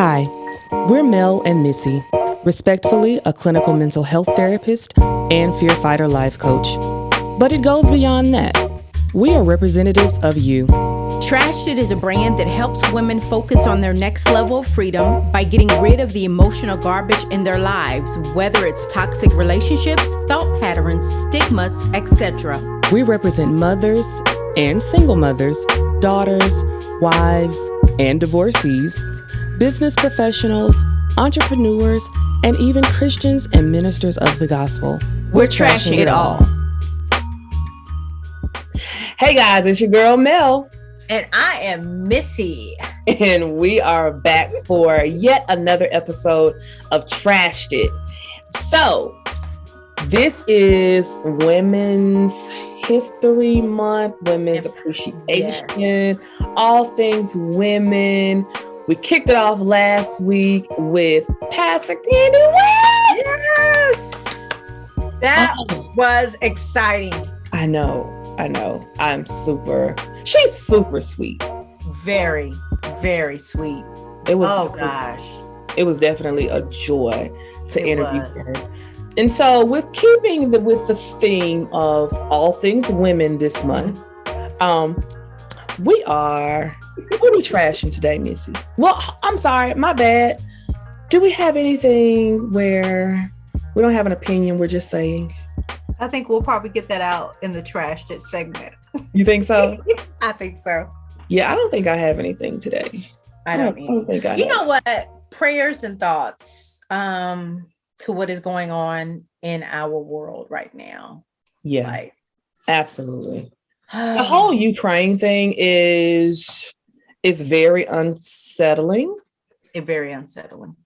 Hi, we're Mel and Missy, respectfully a clinical mental health therapist and fear fighter life coach. But it goes beyond that. We are representatives of you. Trashed It is a brand that helps women focus on their next level of freedom by getting rid of the emotional garbage in their lives, whether it's toxic relationships, thought patterns, stigmas, etc. We represent mothers and single mothers, daughters, wives, and divorcees, business professionals, entrepreneurs, and even Christians and ministers of the gospel. We're trashing it all. Hey guys, it's your girl Mel. And I am Missy. And we are back for yet another episode of Trashed It. So, this is Women's History Month, Women's Appreciation, all things women. We kicked it off last week with Pastor Candy West. Yes! That was exciting. I know. She's super sweet. Very, very sweet. It was. Oh gosh. It was definitely a joy to interview her. And so we're keeping with the theme of all things women this month. What are we trashing today, Missy? Well, I'm sorry, my bad. Do we have anything where we don't have an opinion, we're just saying? I think we'll probably get that out in the Trashed It segment. You think so? I think so. Yeah, I don't think I have anything today. I don't think I have. You know what? Prayers and thoughts to what is going on in our world right now. Yeah, absolutely. The whole Ukraine thing is very unsettling. Very unsettling.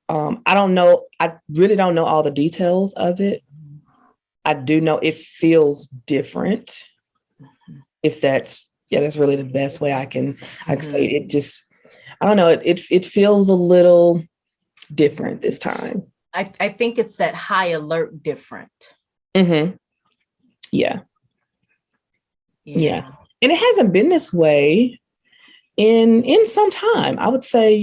I don't know. I really don't know all the details of it. I do know it feels different. If that's really the best way I can say it. Just, I don't know. It feels a little different this time. I think it's that high alert different. Mm-hmm. Yeah. And it hasn't been this way in some time. I would say,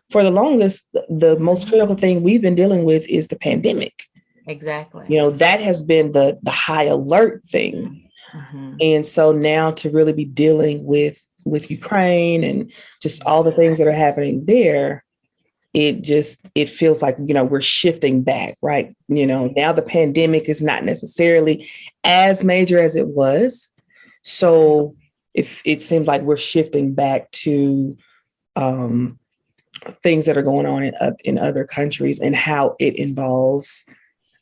for the longest, the most critical thing we've been dealing with is the pandemic. Exactly. That has been the high alert thing. Mm-hmm. And so now to really be dealing with Ukraine and just all the things that are happening there, it feels like, we're shifting back, right? Now the pandemic is not necessarily as major as it was. So if it seems like we're shifting back to things that are going on in other countries and how it involves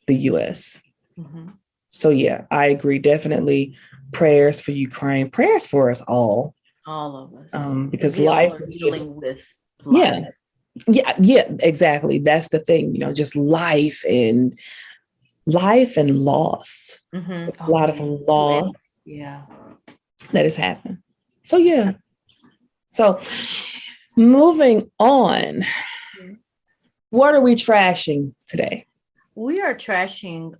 the U.S. Mm-hmm. So yeah, I agree. Definitely prayers for Ukraine, prayers for us all of us, because life is just with life. Yeah, exactly. That's the thing, just life and loss. Mm-hmm. A lot of loss. Yeah, that has happened. So yeah. So moving on, what are we trashing today? We are trashing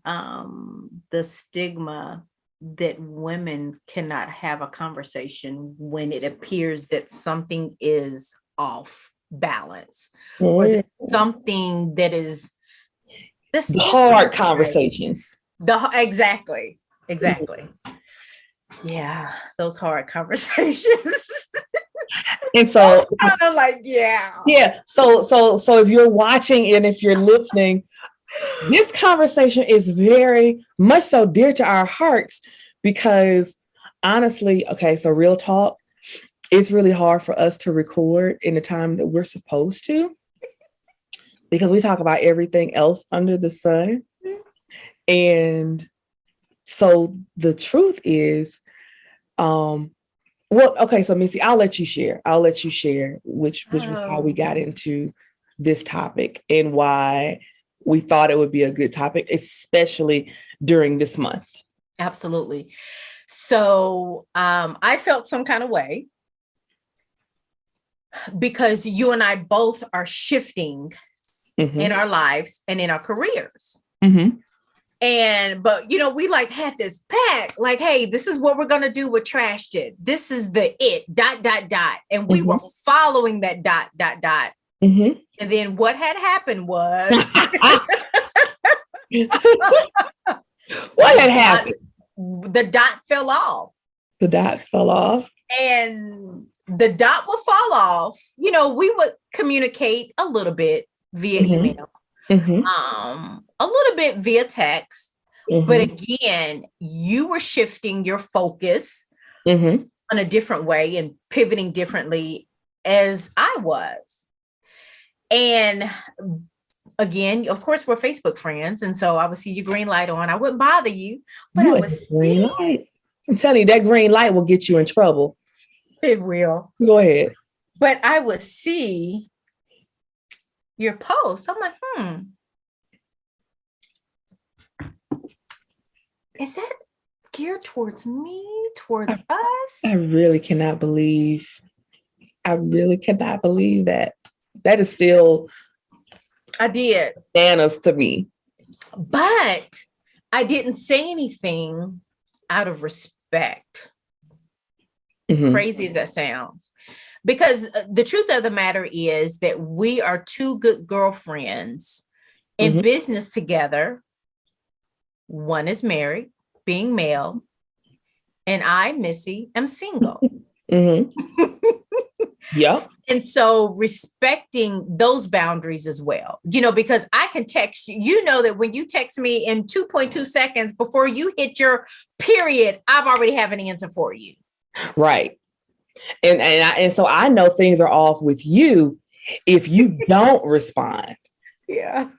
the stigma that women cannot have a conversation when it appears that something is off balance or that something that is the hard conversations. Exactly. Yeah, those hard conversations. And so kind of like, yeah. So if you're watching and if you're listening, this conversation is very much so dear to our hearts because honestly, so real talk, it's really hard for us to record in the time that we're supposed to because we talk about everything else under the sun. And so the truth is, so Missy, I'll let you share which was how we got into this topic and why we thought it would be a good topic, especially during this month. Absolutely. So I felt some kind of way because you and I both are shifting in our lives and in our careers. Mm-hmm. But we had this pact, like, hey, this is what we're going to do with Trashed It. This is the it ... And we were following that ... Mhm. And then what had happened was What had happened? the dot fell off. The dot fell off. And the dot will fall off. You know, we would communicate a little bit via email, a little bit via text. But again, you were shifting your focus on a different way and pivoting differently as I was. And again, of course, we're Facebook friends. And so I would see your green light on. I wouldn't bother you, but I would green light. I'm telling you, that green light will get you in trouble. It will. Go ahead. But I would see your post. I'm like, is that geared towards me, towards us? I really cannot believe that. That is still I did. bananas to me. But I didn't say anything out of respect. Crazy as that sounds. Because the truth of the matter is that we are two good girlfriends in business together. One is married, being Mel, and I, Missy, am single. Yep. And so respecting those boundaries as well, you know, because I can text you, you know, that when you text me in 2.2 seconds before you hit your period, I've already have an answer for you. Right. And so I know things are off with you if you don't respond. Yeah.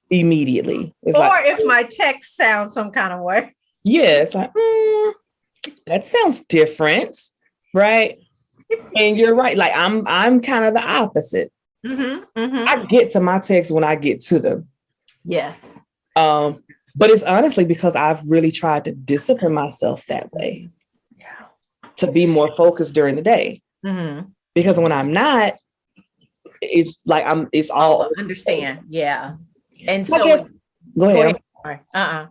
Immediately. It's or like, if my text sounds some kind of way. Yeah, it's like, that sounds different. Right. And you're right. Like I'm kind of the opposite. I get to my texts when I get to them. Yes. But it's honestly because I've really tried to discipline myself that way. Yeah. To be more focused during the day. Because when I'm not, it's like it's all understand. Yeah. And so so I guess, go ahead.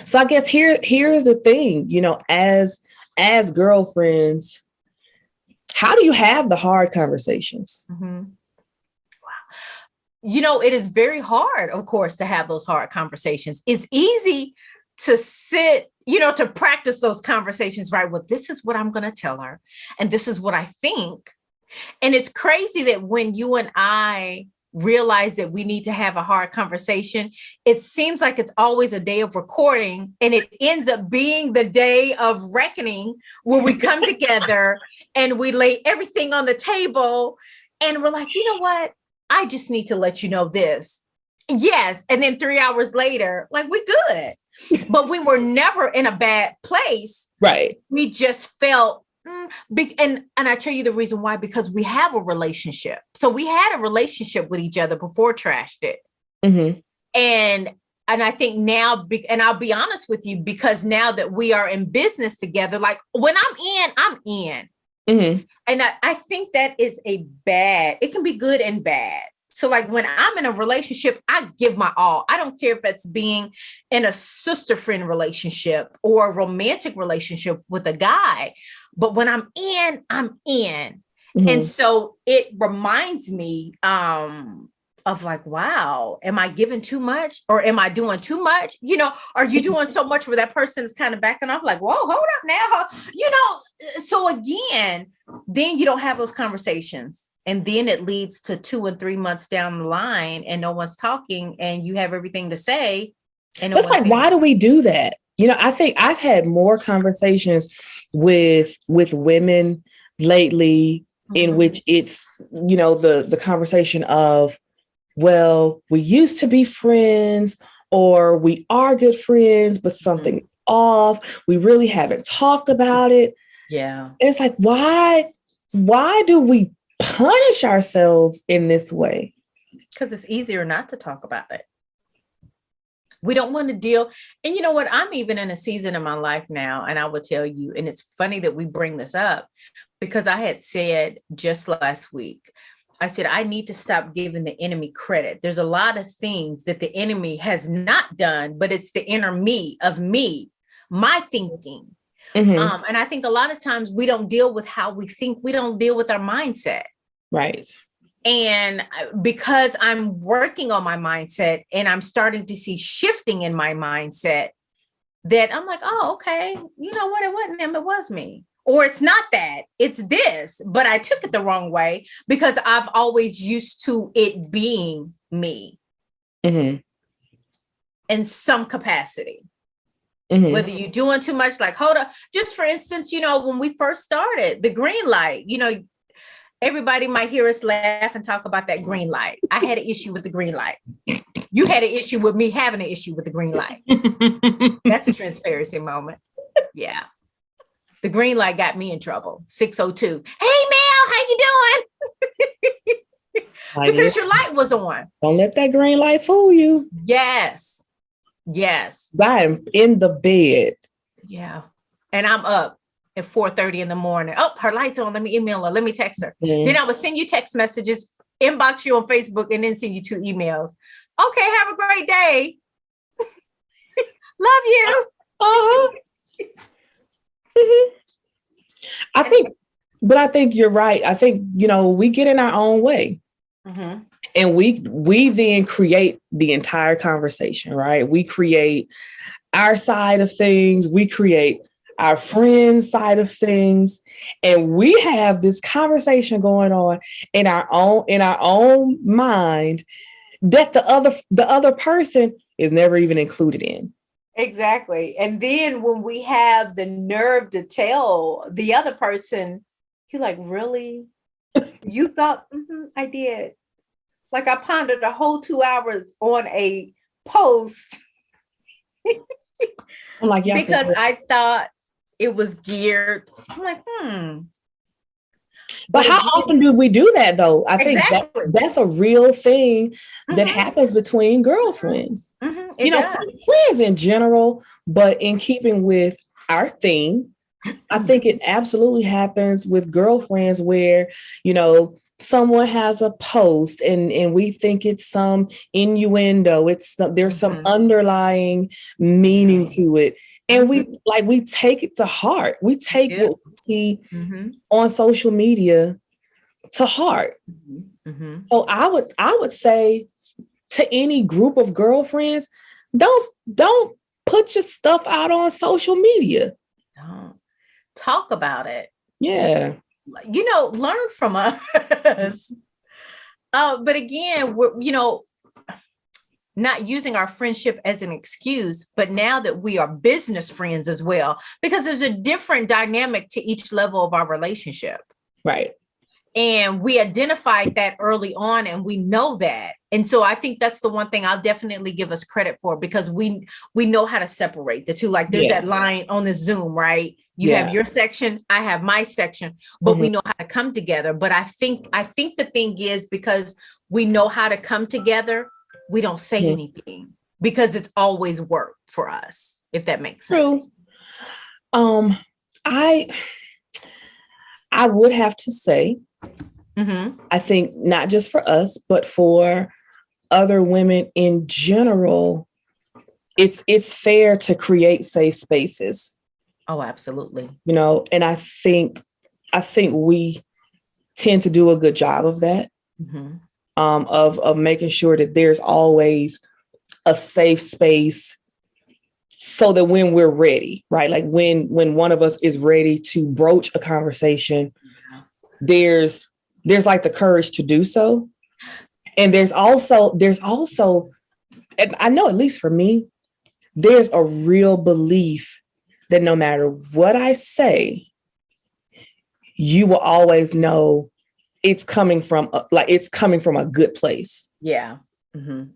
So I guess here's the thing, you know, as girlfriends, how do you have the hard conversations? Wow. You know, it is very hard, of course, to have those hard conversations. It's easy to sit, you know, to practice those conversations, right? Well, this is what I'm going to tell her. And this is what I think. And it's crazy that when you and I realize that we need to have a hard conversation, it seems like it's always a day of recording, and it ends up being the day of reckoning where we come together and we lay everything on the table and we're like, you know what? I just need to let you know this. Yes. And then 3 hours later, like, we're good. But we were never in a bad place. Right. We just felt and I tell you the reason why, because we have a relationship. So we had a relationship with each other before Trashed It. And I think now, and I'll be honest with you, because now that we are in business together, like when I'm in. And I think that is it can be good and bad. So like when I'm in a relationship, I give my all. I don't care if it's being in a sister friend relationship or a romantic relationship with a guy. But when I'm in, I'm in. And so it reminds me of like, wow, am I giving too much or am I doing too much? You know, are you doing so much where that person is kind of backing off like, whoa, hold up now. You know, so again, then you don't have those conversations. And then it leads to 2 and 3 months down the line and no one's talking and you have everything to say. And it's like, why do we do that? You know, I think I've had more conversations with women lately in which it's, you know, the conversation of, well, we used to be friends or we are good friends, but something's off. We really haven't talked about it. Yeah. And it's like, why do we punish ourselves in this way? Because it's easier not to talk about it. We don't want to deal. And you know what? I'm even in a season of my life now, and I will tell you, and it's funny that we bring this up because I had said just last week, I said, I need to stop giving the enemy credit. There's a lot of things that the enemy has not done, but it's the inner me of me, my thinking. And I think a lot of times we don't deal with how we think. We don't deal with our mindset. Right. And because I'm working on my mindset and I'm starting to see shifting in my mindset, that I'm like, oh, okay, you know what? It wasn't him, it was me. Or it's not that, it's this, but I took it the wrong way because I've always used to it being me in some capacity. Whether you're doing too much, like, hold up. Just for instance, you know, when we first started, the green light, you know, everybody might hear us laugh and talk about that green light. I had an issue with the green light. You had an issue with me having an issue with the green light. That's a transparency moment. Yeah. The green light got me in trouble. 602. Hey, Mel, how you doing? Because your light was on. Don't let that green light fool you. Yes. Yes. I'm in the bed. Yeah. And I'm up at 4:30 in the morning. Oh, her light's on. Let me email her. Let me text her. Then I would send you text messages, inbox you on Facebook, and then send you 2 emails. Okay, have a great day. Love you. I think you're right. I think, you know, we get in our own way. And we then create the entire conversation, right? We create our side of things. We create our friends' side of things. And we have this conversation going on in our own mind that the other person is never even included in. Exactly. And then when we have the nerve to tell the other person, you're like, really? You thought? I did. Like I pondered a whole 2 hours on a post I'm like, yeah, because I thought it was geared. I'm like, But how often do we do that though? I think that's a real thing that happens between girlfriends. You know, friends in general, but in keeping with our theme, I think it absolutely happens with girlfriends where, you know, someone has a post and we think it's some innuendo. There's some underlying meaning to it. And we take it to heart. We take what we see on social media to heart. So I would say to any group of girlfriends, don't put your stuff out on social media. Don't talk about it. Yeah. You know, learn from us. But again, we're, you know, not using our friendship as an excuse, but now that we are business friends as well, because there's a different dynamic to each level of our relationship. Right. And we identified that early on and we know that. And so I think that's the one thing I'll definitely give us credit for, because we know how to separate the two. Like there's that line on the Zoom, right? You have your section, I have my section, but we know how to come together. But I think the thing is, because we know how to come together, we don't say anything because it's always worked for us, if that makes sense. I would have to say, I think not just for us, but for other women in general, it's fair to create safe spaces. Oh, absolutely. You know, and I think we tend to do a good job of that, of making sure that there's always a safe space so that when we're ready, right? Like when one of us is ready to broach a conversation, there's like the courage to do so. And there's also, and I know at least for me, there's a real belief that no matter what I say, you will always know it's coming from a good place. Yeah,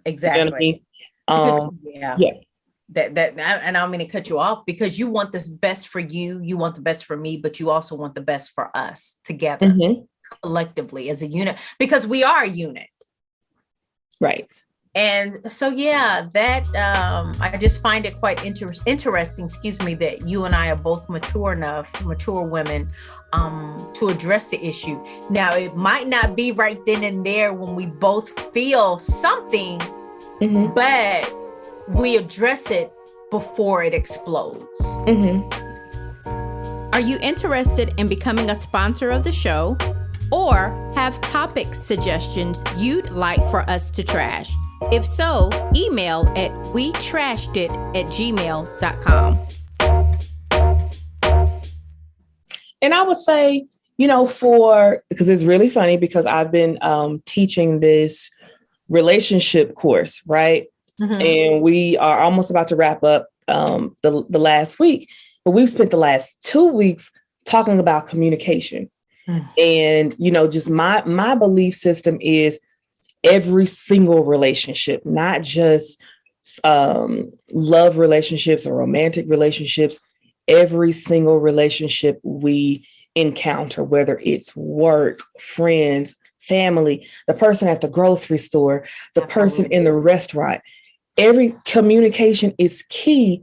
exactly. You know what I mean? That and I don't mean to cut you off, because you want this best for you, you want the best for me, but you also want the best for us together, collectively as a unit, because we are a unit. Right. And so, that I just find it quite interesting, that you and I are both mature women, to address the issue. Now, it might not be right then and there when we both feel something, but we address it before it explodes. Are you interested in becoming a sponsor of the show? or have topic suggestions you'd like for us to trash? If so, email at wetrashedit@gmail.com. And I would say, because it's really funny because I've been teaching this relationship course, right? Mm-hmm. And we are almost about to wrap up the last week, but we've spent the last 2 weeks talking about communication. Mm-hmm. And, just my belief system is every single relationship, not just love relationships or romantic relationships, every single relationship we encounter, whether it's work, friends, family, the person at the grocery store, the person in the restaurant, every communication is key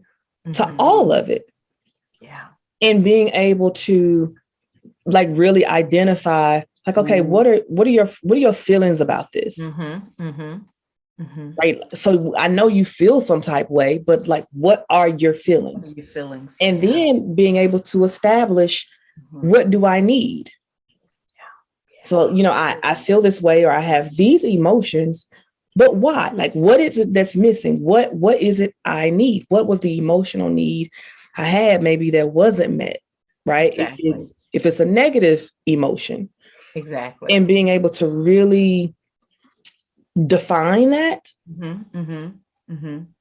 to all of it. Yeah. And being able to really identify okay, what are your feelings about this? Right. So I know you feel some type way, but what are your feelings? Your feelings. And then being able to establish what do I need? Yeah. So, I feel this way, or I have these emotions, but why? What is it that's missing? What is it I need? What was the emotional need I had maybe that wasn't met? Right. Exactly. If it's a negative emotion. Exactly. And being able to really define that,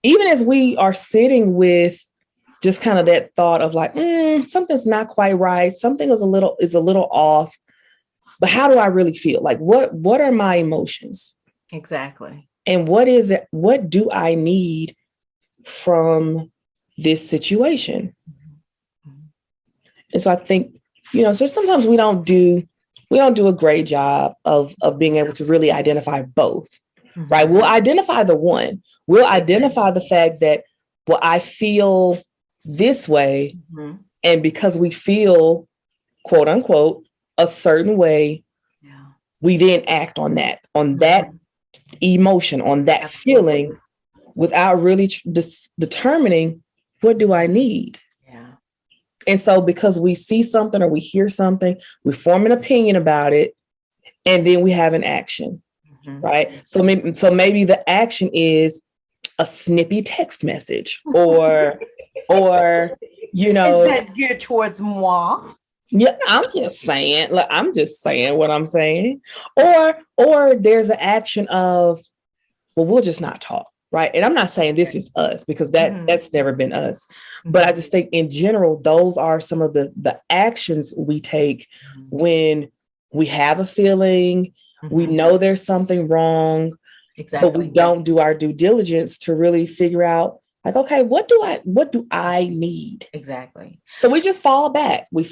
even as we are sitting with just kind of that thought of something's not quite right, something is a little off, but how do I really feel? What are my emotions? Exactly. And what is it? What do I need from this situation? And so I think, so sometimes we don't do a great job of being able to really identify both. Right. We'll identify the one. We'll identify the fact that, I feel this way. And because we feel, quote unquote, a certain way, we then act on that emotion, on that feeling, without really determining what do I need. Yeah. And so because we see something or we hear something, we form an opinion about it, and then we have an action. Right. So maybe the action is a snippy text message or is that geared towards moi? Yeah, I'm just saying what I'm saying. Or there's an action of, we'll just not talk. Right. And I'm not saying this is us, because that's never been us. But I just think in general, those are some of the actions we take when we have a feeling. We know there's something wrong, but we don't do our due diligence to really figure out, okay, what do I need? Exactly. So we just fall back. We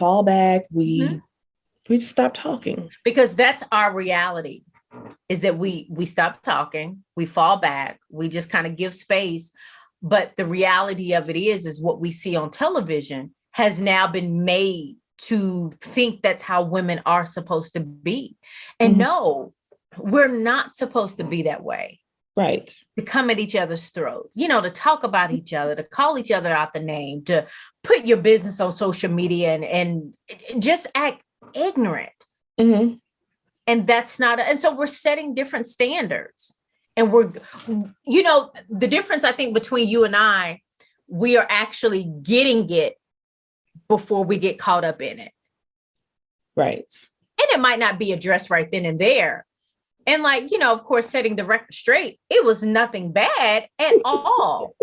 just stop talking. Because that's our reality, is that we stop talking, we fall back, we just kind of give space. But the reality of it is what we see on television has now been made to think that's how women are supposed to be. And no, we're not supposed to be that way. Right. To come at each other's throat, to talk about each other, to call each other out the name, to put your business on social media and just act ignorant. And that's not, and so we're setting different standards. And we're, the difference I think between you and I, we are actually getting it before we get caught up in it. Right. And it might not be addressed right then and there. And of course, setting the record straight, it was nothing bad at all.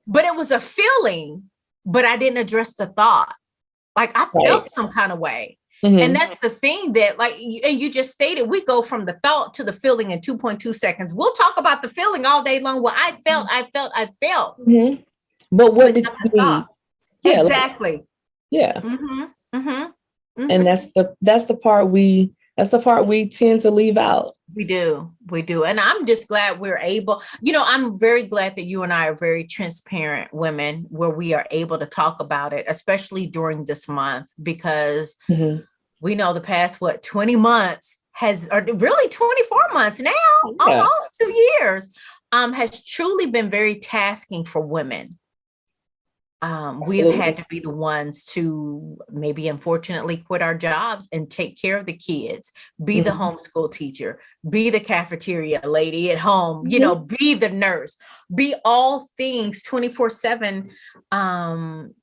But it was a feeling, but I didn't address the thought. I felt some kind of way. And that's the thing that and you just stated, we go from the thought to the feeling in 2.2 seconds. We'll talk about the feeling all day long. Well, I felt. But what did you mean? Yeah, exactly. Yeah. And that's the part we tend to leave out. We do. And I'm just glad we're able, I'm very glad that you and I are very transparent women, where we are able to talk about it, especially during this month, because we know the past, 20 months or really 24 months now, almost 2 years, has truly been very tasking for women. we've had to be the ones to maybe unfortunately quit our jobs and take care of the kids, be the homeschool teacher, be the cafeteria lady at home, be the nurse, be all things 24/7,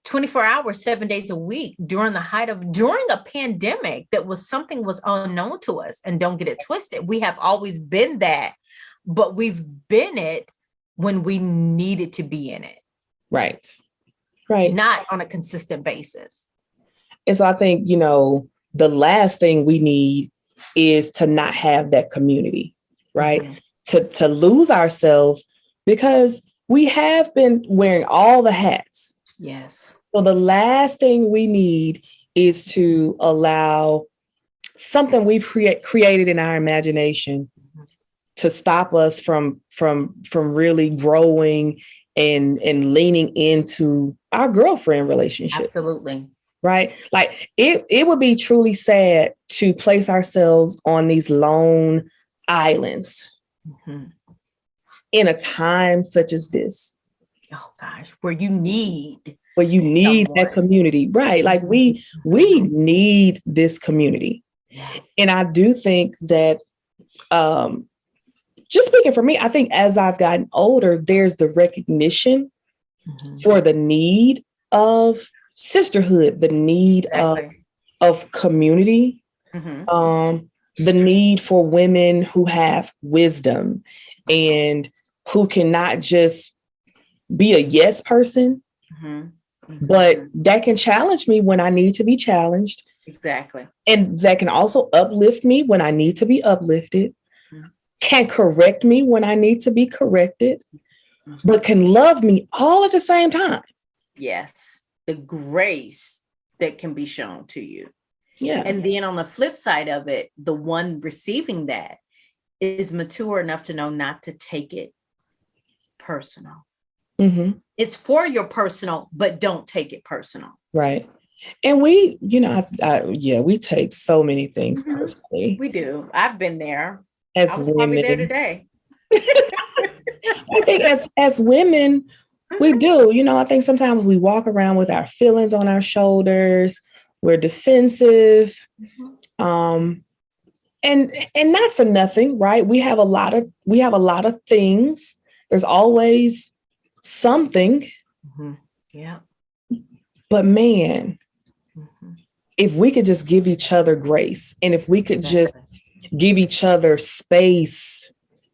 24 hours, 7 days a week during a pandemic that was unknown to us. And don't get it twisted. We have always been that, but we've been it when we needed to be in it. Right. Right. Not on a consistent basis. And so I think, the last thing we need is to not have that community, right? To lose ourselves, because we have been wearing all the hats. Yes. So the last thing we need is to allow something we've created in our imagination to stop us from really growing and leaning into our girlfriend relationship. Absolutely. Right. Like it would be truly sad to place ourselves on these lone islands in a time such as this. Oh gosh, where you need that community. Right. Like we need this community. Yeah. And I do think that just speaking for me, I think as I've gotten older, there's the recognition for the need of sisterhood, the need of community, the need for women who have wisdom and who cannot just be a yes person, but that can challenge me when I need to be challenged. Exactly. And that can also uplift me when I need to be uplifted. Can correct me when I need to be corrected, but can love me all at the same time. Yes. The grace that can be shown to you. Yeah. And then on the flip side of it, the one receiving that is mature enough to know not to take it personal. It's for your personal, but don't take it personal. Right. And we, we take so many things personally. We do. I've been there. As I was women, probably there today. I think as women, we do. I think sometimes we walk around with our feelings on our shoulders. We're defensive, and not for nothing, right? We have a lot of things. There's always something. Yeah. But man, if we could just give each other grace, and if we could just give each other space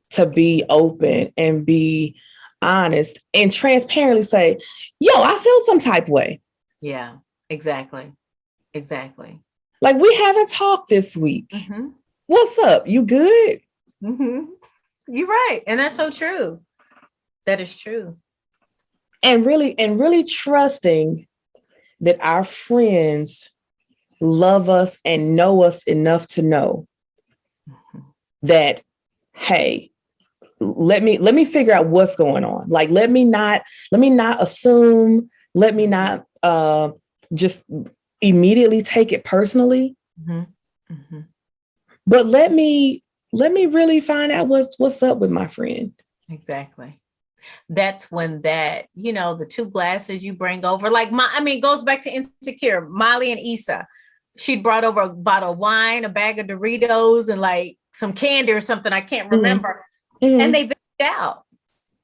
to be open and be honest and transparently say, yo, I feel some type way. Yeah, exactly. Exactly. Like we haven't talked this week. What's up? You good? You're right. And that's so true. That is true. And really trusting that our friends love us and know us enough to know that, hey, let me figure out what's going on. Like, let me not assume, let me not just immediately take it personally. But let me really find out what's up with my friend. Exactly. That's when the two glasses you bring over, like it goes back to Insecure, Molly and Issa. She brought over a bottle of wine, a bag of Doritos, and like some candy or something. I can't remember. And they ventured out,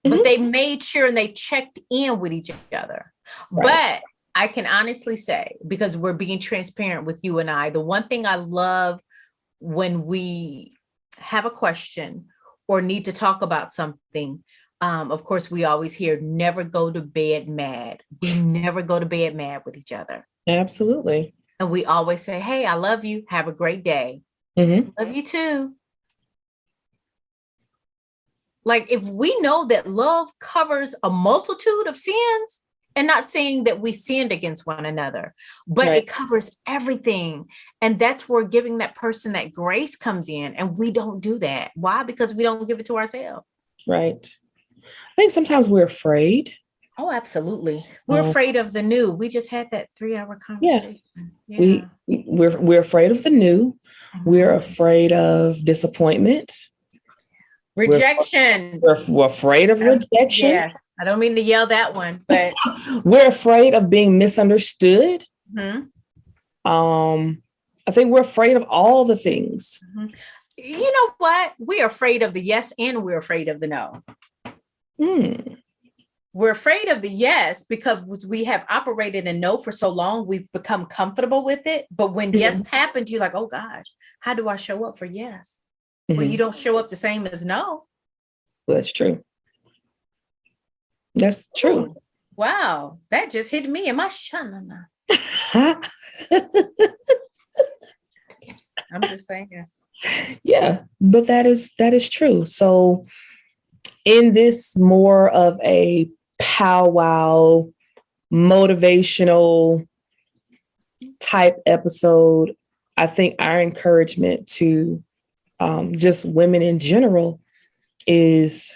but they made sure and they checked in with each other. Right. But I can honestly say, because we're being transparent with you and I, the one thing I love when we have a question or need to talk about something, of course, we always hear, never go to bed mad. We never go to bed mad with each other. Absolutely. And we always say, hey, I love you. Have a great day. Love you too. Like, if we know that love covers a multitude of sins, and not saying that we sinned against one another, but it covers everything. And that's where giving that person that grace comes in. And we don't do that. Why? Because we don't give it to ourselves. Right. I think sometimes we're afraid. Oh, absolutely. We're afraid of the new. We just had that 3-hour conversation. Yeah. We're afraid of the new. We're afraid of disappointment. Rejection. We're afraid of rejection. Yes. I don't mean to yell that one, but we're afraid of being misunderstood. Mhm. I think we're afraid of all the things. Mhm. You know what? We're afraid of the yes and we're afraid of the no. We're afraid of the yes because we have operated in no for so long, we've become comfortable with it. But when yes happens, you're like, oh gosh, how do I show up for yes? Well, you don't show up the same as no. Well, that's true. That's true. Ooh, wow, that just hit me. Am I shunning? I'm just saying. Yeah, but that is true. So in this more of a powwow, motivational type episode, I think our encouragement to just women in general is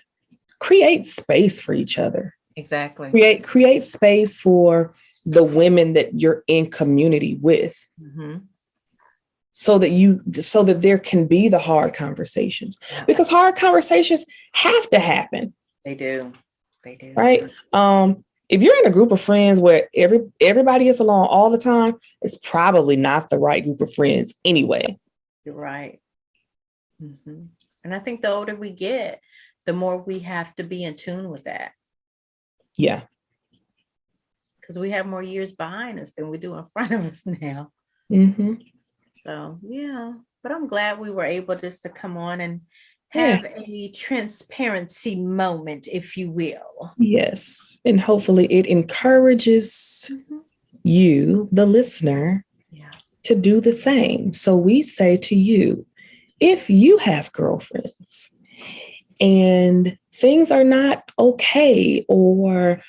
create space for each other. Exactly. Create space for the women that you're in community with. So that there can be the hard conversations, because hard conversations have to happen. They do. Right. If you're in a group of friends where everybody is along all the time, it's probably not the right group of friends anyway. You're right. And I think the older we get, the more we have to be in tune with that. Yeah. Because we have more years behind us than we do in front of us now. So, yeah, but I'm glad we were able just to come on and have a transparency moment, if you will. Yes. And hopefully it encourages you, the listener, to do the same. So we say to you, if you have girlfriends and things are not okay, or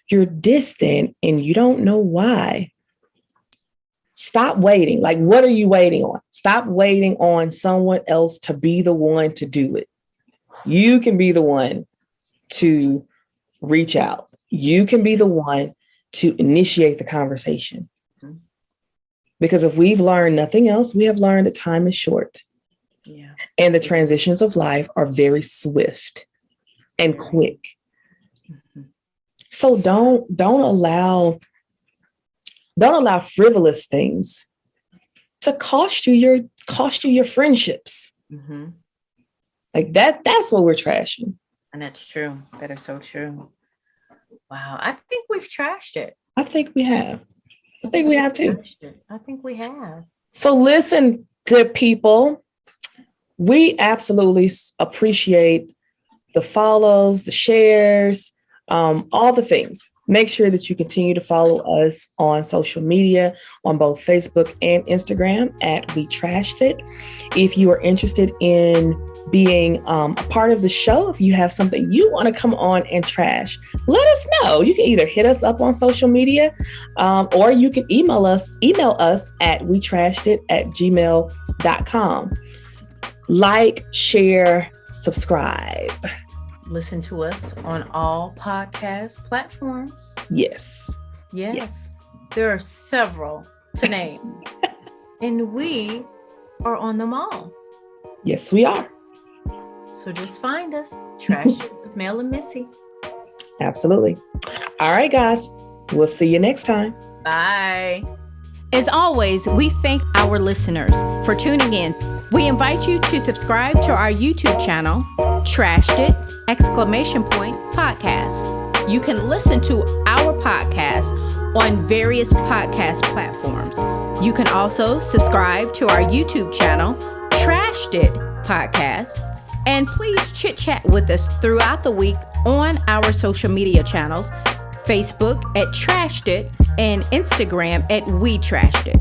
you're distant and you don't know why, stop waiting. Like, what are you waiting on? Stop waiting on someone else to be the one to do it. You can be the one to reach out. You can be the one to initiate the conversation. Because if we've learned nothing else, we have learned that time is short. And the transitions of life are very swift and quick. So don't allow frivolous things to cost you your friendships. Like that's what we're trashing. And that's true. That is so true. Wow. I think we've trashed it. I think we have. I think we have too. I think we have. So listen, good people, we absolutely appreciate the follows, the shares, all the things. Make sure that you continue to follow us on social media on both Facebook and Instagram at We Trashed It. If you are interested in being a part of the show, if you have something you want to come on and trash, let us know. You can either hit us up on social media, or you can email us at wetrashedit@gmail.com. Like, share, subscribe. Listen to us on all podcast platforms. Yes. There are several to name. And we are on them all. Yes, we are. So just find us. Trash It with Mel and Missy. Absolutely. All right, guys. We'll see you next time. Bye. As always, we thank our listeners for tuning in. We invite you to subscribe to our YouTube channel, Trashed It! Podcast. You can listen to our podcast on various podcast platforms. You can also subscribe to our YouTube channel, Trashed It! Podcast. And please chit chat with us throughout the week on our social media channels, Facebook at Trashed It and Instagram at We Trashed It.